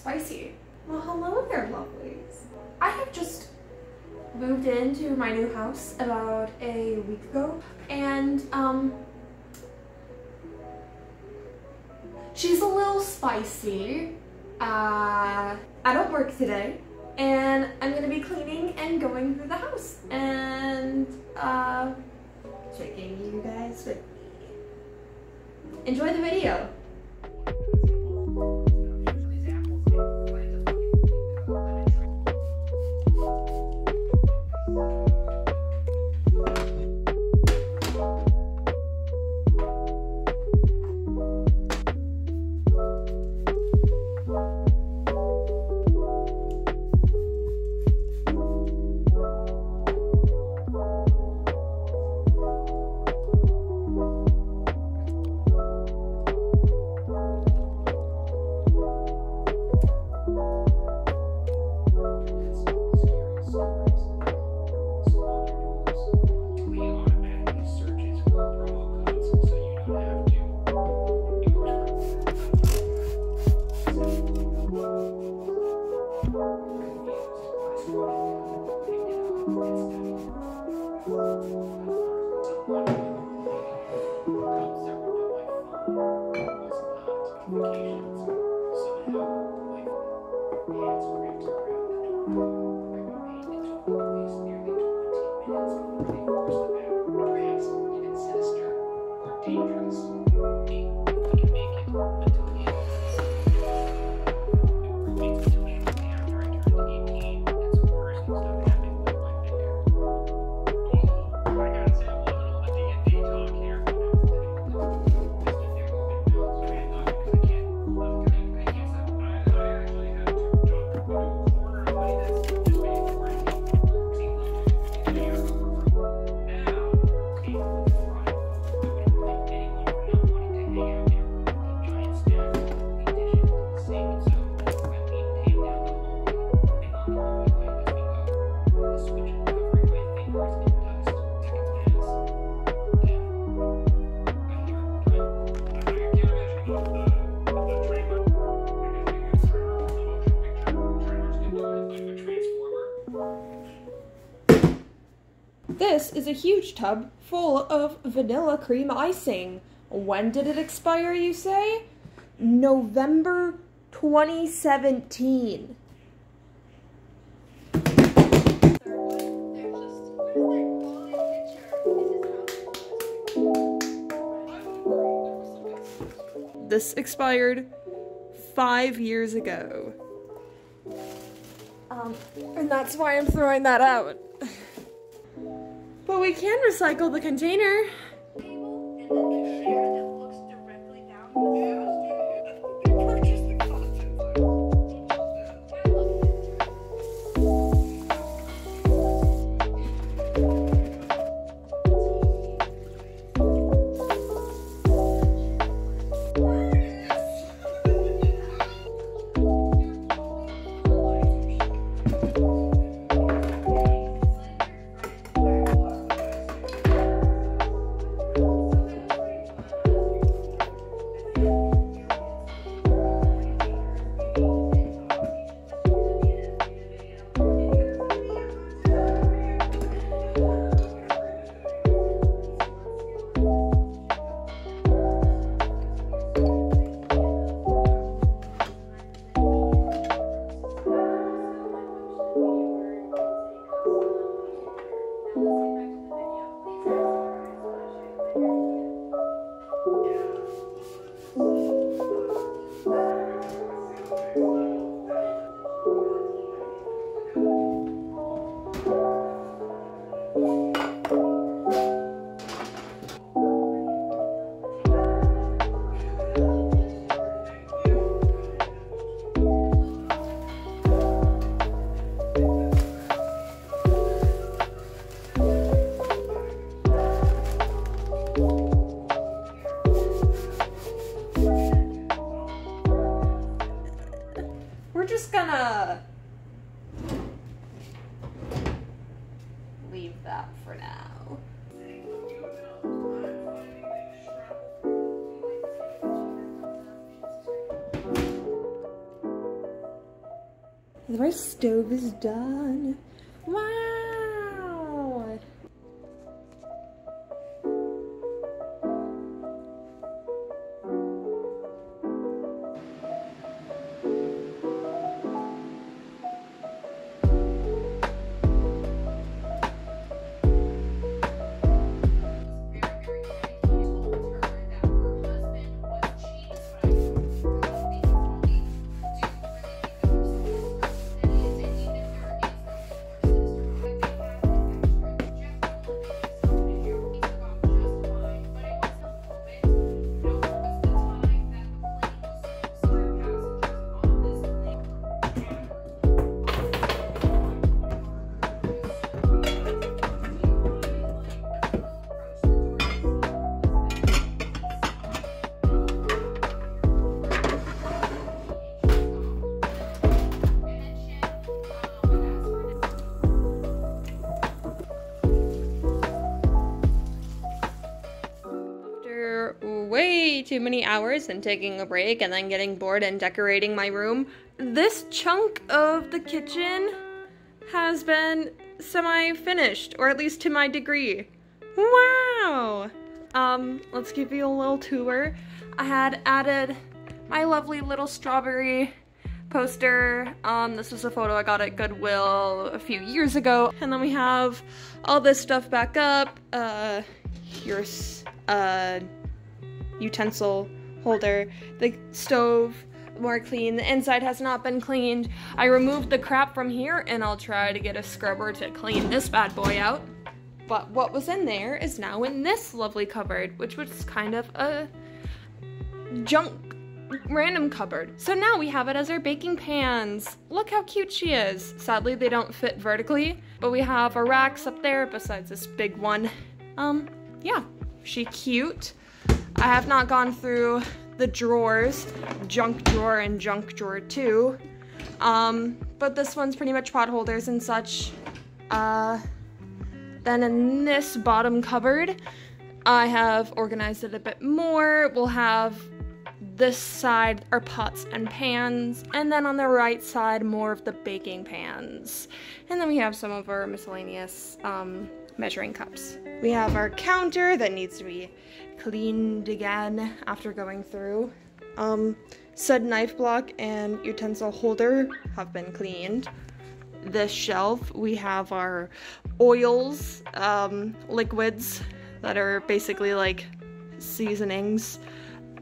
spicy. Well, hello there, lovelies. I have just moved into my new house about a week ago, and she's a little spicy. I don't work today, and I'm gonna be cleaning and going through the house and taking you guys with me. Enjoy the video. This is a huge tub full of vanilla cream icing. When did it expire, you say? November 2017. This expired 5 years ago. And that's why I'm throwing that out. But we can recycle the container. Just gonna leave that for now. My stove is done. Wow! Way too many hours and taking a break and then getting bored and decorating my room, this chunk of the kitchen has been semi-finished, or at least to my degree. Wow! Let's give you a little tour. I had added my lovely little strawberry poster. This is a photo I got at Goodwill a few years ago. And then we have all this stuff back up. Here's utensil holder, the stove more clean, the inside has not been cleaned. I removed the crap from here and I'll try to get a scrubber to clean this bad boy out. But what was in there is now in this lovely cupboard, which was kind of a junk random cupboard. So now we have it as our baking pans. Look how cute she is. Sadly, they don't fit vertically, but we have our racks up there besides this big one. Yeah, she cute. I have not gone through the drawers, junk drawer and junk drawer 2. But this one's pretty much pot holders and such. Then in this bottom cupboard, I have organized it a bit more. We'll have this side are pots and pans, and then on the right side, more of the baking pans. And then we have some of our miscellaneous measuring cups. We have our counter that needs to be cleaned again after going through. Said knife block and utensil holder have been cleaned. This shelf, we have our oils, liquids that are basically like seasonings.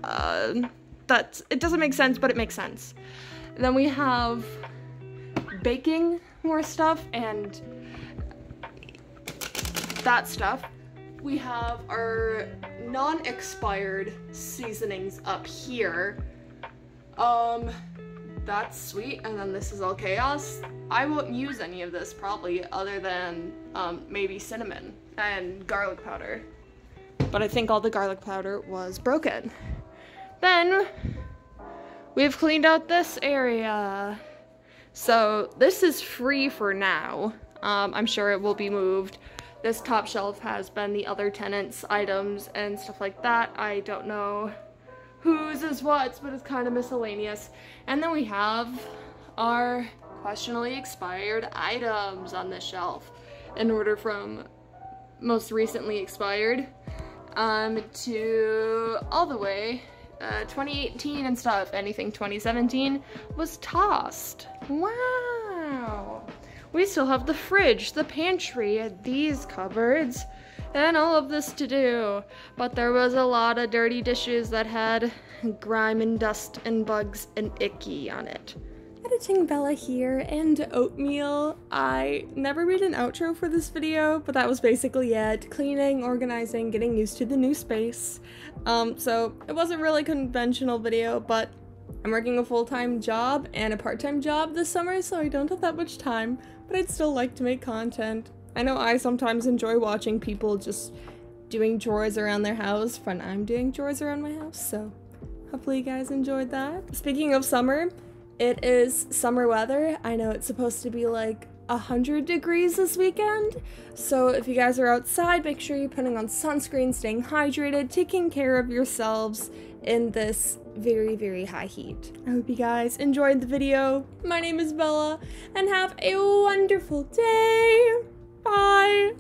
It doesn't make sense, but it makes sense. Then we have baking more stuff and that stuff. We have our non-expired seasonings up here. That's sweet, and then this is all chaos. I won't use any of this probably other than maybe cinnamon and garlic powder. But I think all the garlic powder was broken. Then we've cleaned out this area. So this is free for now. I'm sure it will be moved. This top shelf has been the other tenants' items and stuff like that. I don't know whose is what, but it's kind of miscellaneous. And then we have our questionably expired items on this shelf in order from most recently expired to all the way 2018 and stuff. Anything 2017 was tossed. Wow. We still have the fridge, the pantry, these cupboards, and all of this to do. But there was a lot of dirty dishes that had grime and dust and bugs and icky on it. Editing Bella here, and oatmeal. I never made an outro for this video, but that was basically it. Cleaning, organizing, getting used to the new space. So it wasn't really a conventional video, but I'm working a full-time job and a part-time job this summer, so I don't have that much time, but I'd still like to make content. I know I sometimes enjoy watching people just doing chores around their house when I'm doing chores around my house, so hopefully you guys enjoyed that. Speaking of summer, it is summer weather. I know it's supposed to be like 100 degrees this weekend. So if you guys are outside, make sure you're putting on sunscreen, staying hydrated, taking care of yourselves in this very, very high heat. I hope you guys enjoyed the video. My name is Bella, and have a wonderful day. Bye.